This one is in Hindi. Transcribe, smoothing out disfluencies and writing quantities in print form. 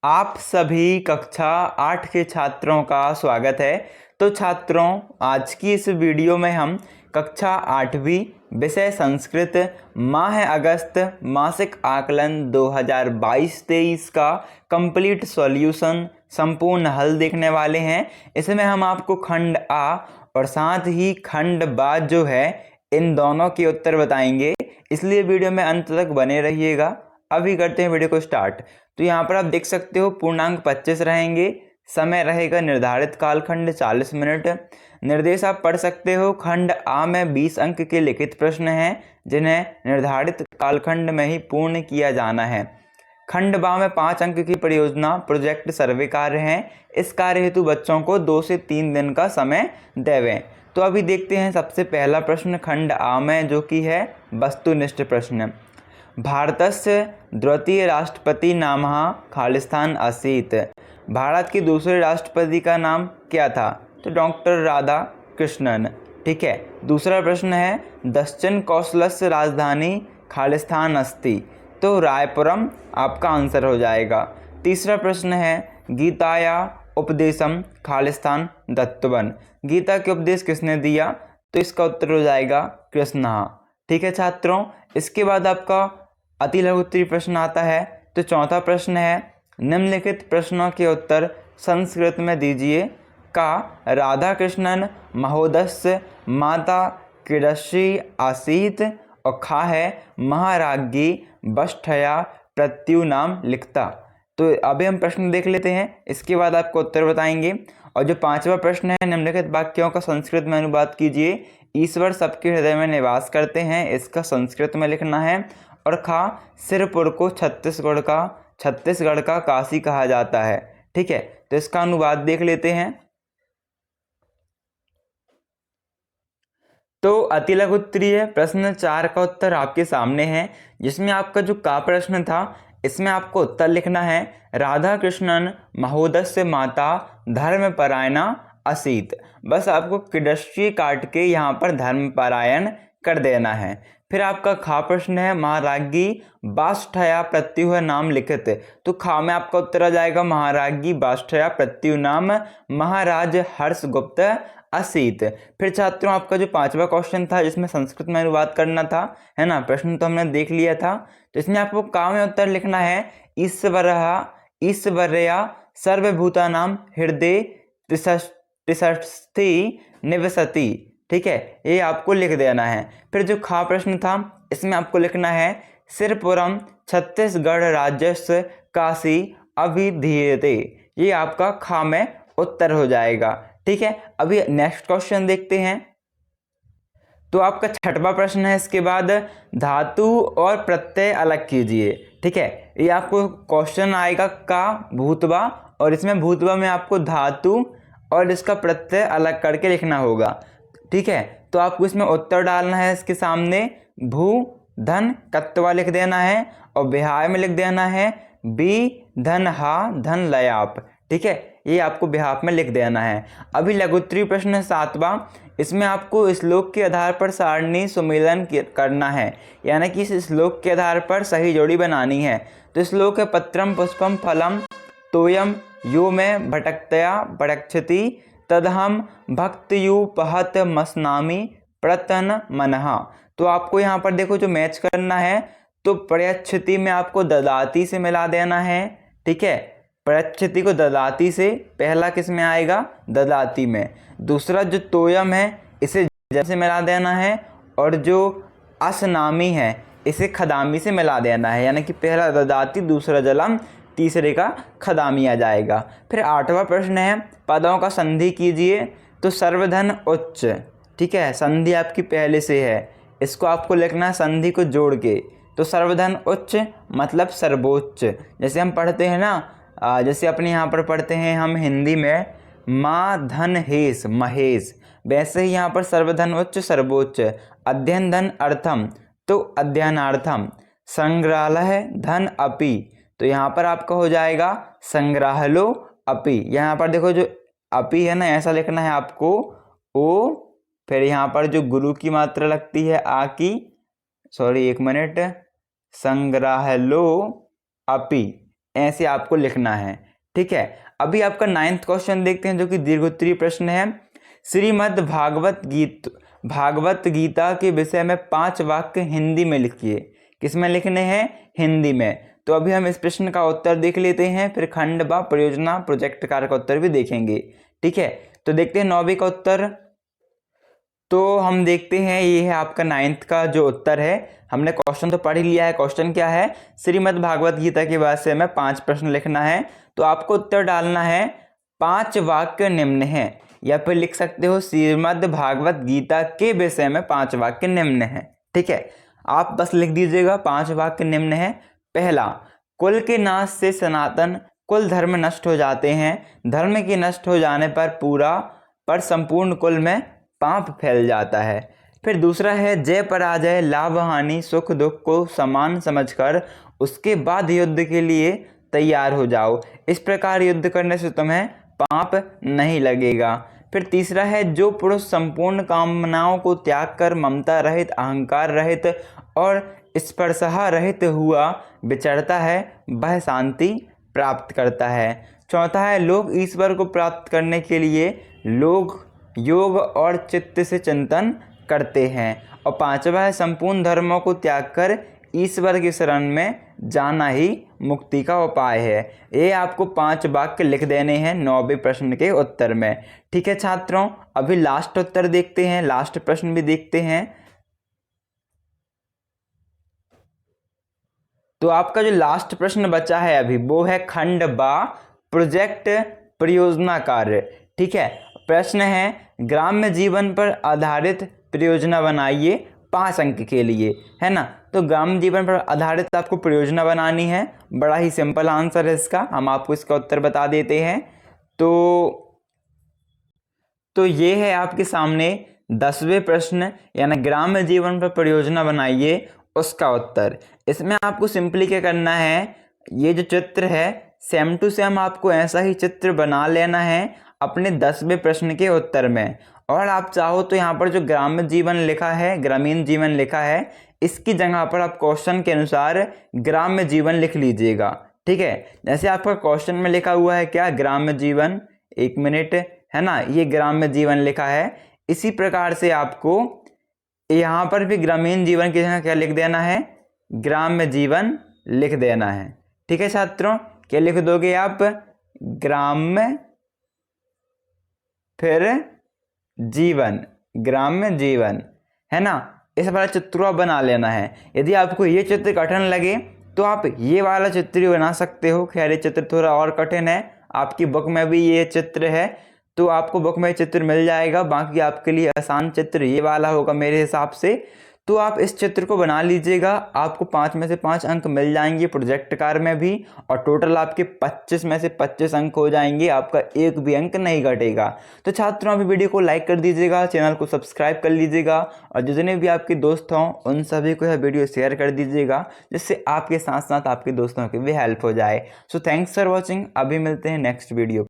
आप सभी कक्षा 8 के छात्रों का स्वागत है। तो छात्रों, आज की इस वीडियो में हम कक्षा 8वीं विषय संस्कृत माह अगस्त मासिक आकलन 2022-23 का कंप्लीट सॉल्यूशन संपूर्ण हल देखने वाले हैं। इसमें हम आपको खंड आ और साथ ही खंड बा जो है इन दोनों के उत्तर बताएंगे, इसलिए वीडियो में अंत तक बने रहिएगा। अभी करते हैं वीडियो को स्टार्ट। तो यहाँ पर आप देख सकते हो पूर्णांक 25 रहेंगे, समय रहेगा निर्धारित कालखंड 40 मिनट। निर्देश आप पढ़ सकते हो। खंड आ में 20 अंक के लिखित प्रश्न हैं जिन्हें निर्धारित कालखंड में ही पूर्ण किया जाना है। खंड बा में 5 अंक की परियोजना प्रोजेक्ट सर्वे कार्य हैं। इस कार्य हेतु बच्चों को 2 से 3 दिन का समय देवें। तो अभी देखते हैं सबसे पहला प्रश्न खंड आ में, जो कि है वस्तुनिष्ठ प्रश्न। भारतस्य द्वितीय राष्ट्रपति नामः खालिस्तान आसीत्। भारत के दूसरे राष्ट्रपति का नाम क्या था? तो डॉक्टर राधा कृष्णन। ठीक है। दूसरा प्रश्न है दक्षिण कौशलस्य राजधानी खालिस्तान अस्ति। तो रायपुरम आपका आंसर हो जाएगा। तीसरा प्रश्न है गीताया उपदेशम खालिस्तान दत्तवन। गीता के उपदेश किसने दिया? तो इसका उत्तर हो जाएगा कृष्ण। ठीक है छात्रों, इसके बाद आपका अति लघु उत्तरीय प्रश्न आता है। तो चौथा प्रश्न है निम्नलिखित प्रश्नों के उत्तर संस्कृत में दीजिए। का राधा कृष्णन महोदयस्य माता कीदृशी आसीत् और खा है महाराज्ञी वष्ठया प्रत्युनाम लिखता। तो अभी हम प्रश्न देख लेते हैं, इसके बाद आपको उत्तर बताएंगे। और जो पांचवा प्रश्न है निम्नलिखित वाक्यों का संस्कृत में अनुवाद कीजिए। ईश्वर सबके हृदय में निवास करते हैं, इसका संस्कृत में लिखना है। और खा सिरपुर को छत्तीसगढ़ का काशी कहा जाता है। ठीक है, तो इसका अनुवाद देख लेते हैं। तो अति लघु उत्तरीय प्रश्न 4 का उत्तर आपके सामने है, जिसमें आपका जो का प्रश्न था इसमें आपको उत्तर लिखना है राधा कृष्णन महोदयस्य माता धर्मपरायणा आसीत्। बस आपको कीदृशी काट के यहाँ पर धर्मपरायण कर देना है। फिर आपका खा प्रश्न है महाराज्ञी वाष्ठया प्रत्युह नाम लिखित। तो खा में आपका उत्तर आ जाएगा महाराज्ञी वाष्ठया प्रत्यु नाम महाराज हर्षगुप्त आसीत्। फिर छात्रों आपका जो पांचवा क्वेश्चन था जिसमें संस्कृत में अनुवाद करना था, है ना, प्रश्न तो हमने देख लिया था। तो इसमें आपको का में उत्तर लिखना है ईश्वरया सर्वभूतानां हृदय तिष्ठति निवसति। ठीक है, ये आपको लिख देना है। फिर जो खा प्रश्न था इसमें आपको लिखना है सिरपुरम छत्तीसगढ़ राज्यस्य काशी अभिधीयते। ये आपका खा में उत्तर हो जाएगा। ठीक है, अभी नेक्स्ट क्वेश्चन देखते हैं। तो आपका छठवां प्रश्न है, इसके बाद धातु और प्रत्यय अलग कीजिए। ठीक है, ये आपको क्वेश्चन आएगा का भूतवा, और इसमें भूतवा में आपको धातु और इसका प्रत्यय अलग करके लिखना होगा। ठीक है, तो आपको इसमें उत्तर डालना है इसके सामने भू धन कत्वा लिख देना है, और बिहार में लिख देना है बी धन हा धन लयाप। ठीक है, ये आपको बिहार में लिख देना है। अभी लघुत्तरीय प्रश्न 7वां, इसमें आपको श्लोक के आधार पर सारणी सुमेलन करना है, यानी कि इस श्लोक के आधार पर सही जोड़ी बनानी है। तो श्लोक है पत्रम पुष्पम फलम तोयम यो में भटकतया भटक्षति तदहम भक्तयुपहत मस्नामी प्रतन मनहा। तो आपको यहाँ पर देखो जो मैच करना है, तो प्रयच्छति में आपको ददाती से मिला देना है। ठीक है, प्रयच्छति को ददाती से, पहला किस में आएगा? ददाती में। दूसरा जो तोयम है इसे जल से मिला देना है, और जो असनामी है इसे खदामी से मिला देना है, यानी कि पहला ददाती दूसरा जलम तीसरे का खदामी आ जाएगा। फिर 8वां प्रश्न है पदों का संधि कीजिए। तो सर्वधन उच्च। ठीक है, संधि आपकी पहले से है, इसको आपको लिखना है संधि को जोड़ के। तो सर्वधन उच्च मतलब सर्वोच्च। जैसे हम पढ़ते हैं ना, जैसे अपने यहाँ पर पढ़ते हैं हम हिंदी में माँ धन हेस महेश, वैसे ही यहाँ पर सर्वधन उच्च सर्वोच्च। अध्ययन धन अर्थम, तो अध्ययनार्थम। संग्रहालय धन अपि, तो यहाँ पर आपका हो जाएगा संग्रहालो अपि। यहाँ पर देखो जो अपि है ना, ऐसा लिखना है आपको ओ, फिर यहाँ पर जो गुरु की मात्रा लगती है आ की, सॉरी एक मिनट, संग्रहालो अपि। ऐसे आपको लिखना है। ठीक है, अभी आपका 9th क्वेश्चन देखते हैं जो कि दीर्घोत्तरीय प्रश्न है। श्रीमद् भागवत गीता के विषय में 5 वाक्य हिंदी में लिखिए। किसमें लिखने हैं? हिंदी में। तो अभी हम इस प्रश्न का उत्तर देख लेते हैं, फिर खंड व परियोजना प्रोजेक्ट कार्य का उत्तर भी देखेंगे। ठीक है, तो देखते हैं 9वीं का उत्तर। तो हम देखते हैं ये है आपका 9th का जो उत्तर है। हमने क्वेश्चन तो पढ़ ही लिया है। क्वेश्चन क्या है? श्रीमद् भागवत गीता के विषय में 5 प्रश्न लिखना है। तो आपको उत्तर डालना है 5 वाक्य निम्न है, या फिर लिख सकते हो श्रीमद् भागवत गीता के विषय में 5 वाक्य निम्न है। ठीक है, आप बस लिख दीजिएगा 5 वाक्य निम्न है। पहला, कुल के नाश से सनातन कुल धर्म नष्ट हो जाते हैं। धर्म के नष्ट हो जाने पर संपूर्ण कुल में पाप फैल जाता है। फिर दूसरा है, जय पराजय लाभ हानि सुख दुख को समान समझकर उसके बाद युद्ध के लिए तैयार हो जाओ। इस प्रकार युद्ध करने से तुम्हें पाप नहीं लगेगा। फिर तीसरा है, जो पुरुष संपूर्ण कामनाओं को त्याग कर ममता रहित अहंकार रहित और स्पर्शा रहित हुआ विचरता है वह शांति प्राप्त करता है। चौथा है, लोग ईश्वर को प्राप्त करने के लिए लोग योग और चित्त से चिंतन करते हैं। और पांचवा है, संपूर्ण धर्मों को त्याग कर ईश्वर की शरण में जाना ही मुक्ति का उपाय है। ये आपको 5 वाक्य लिख देने हैं 9वें प्रश्न के उत्तर में। ठीक है छात्रों, अभी लास्ट उत्तर देखते हैं, लास्ट प्रश्न भी देखते हैं। तो आपका जो लास्ट प्रश्न बचा है अभी वो है खंड बा प्रोजेक्ट परियोजना कार्य। ठीक है, प्रश्न है, ग्राम्य जीवन पर आधारित परियोजना बनाइए 5 अंक के लिए, है ना। तो ग्राम्य जीवन पर आधारित आपको परियोजना बनानी है। बड़ा ही सिंपल आंसर है इसका, हम आपको इसका उत्तर बता देते हैं। तो ये है आपके सामने 10वें प्रश्न, यानी ग्राम्य जीवन पर परियोजना बनाइए, उसका उत्तर। इसमें आपको सिंपली क्या करना है, ये जो चित्र है सेम टू सेम आपको ऐसा ही चित्र बना लेना है अपने 10वें प्रश्न के उत्तर में। और आप चाहो तो यहाँ पर जो ग्राम्य जीवन लिखा है, ग्रामीण जीवन लिखा है, इसकी जगह पर आप क्वेश्चन के अनुसार ग्राम्य जीवन लिख लीजिएगा। ठीक है, जैसे आपका क्वेश्चन में लिखा हुआ है क्या, ग्राम्य जीवन, 1 मिनट, है ना, ये ग्राम्य जीवन लिखा है। इसी प्रकार से आपको यहाँ पर भी ग्रामीण जीवन की जगह क्या लिख देना है, ग्राम्य जीवन लिख देना है। ठीक है छात्रों, क्या लिख दोगे आप, ग्राम्य फिर जीवन, ग्राम्य जीवन, है ना। इस वाला चित्र बना लेना है। यदि आपको ये चित्र कठिन लगे तो आप ये वाला चित्र भी बना सकते हो। खैर ये चित्र थोड़ा और कठिन है, आपकी बुक में भी ये चित्र है, तो आपको बुक में चित्र मिल जाएगा। बाकी आपके लिए आसान चित्र ये वाला होगा मेरे हिसाब से। तो आप इस चित्र को बना लीजिएगा, आपको 5 में से 5 अंक मिल जाएंगे प्रोजेक्ट कार्य में भी, और टोटल आपके 25 में से 25 अंक हो जाएंगे, आपका एक भी अंक नहीं घटेगा। तो छात्रों अभी वीडियो को लाइक कर दीजिएगा, चैनल को सब्सक्राइब कर लीजिएगा, और जितने भी आपके दोस्त हों उन सभी को यह वीडियो शेयर कर दीजिएगा, जिससे आपके साथ साथ आपके दोस्तों की भी हेल्प हो जाए। सो थैंक्स फॉर वॉचिंग, अभी मिलते हैं नेक्स्ट वीडियो।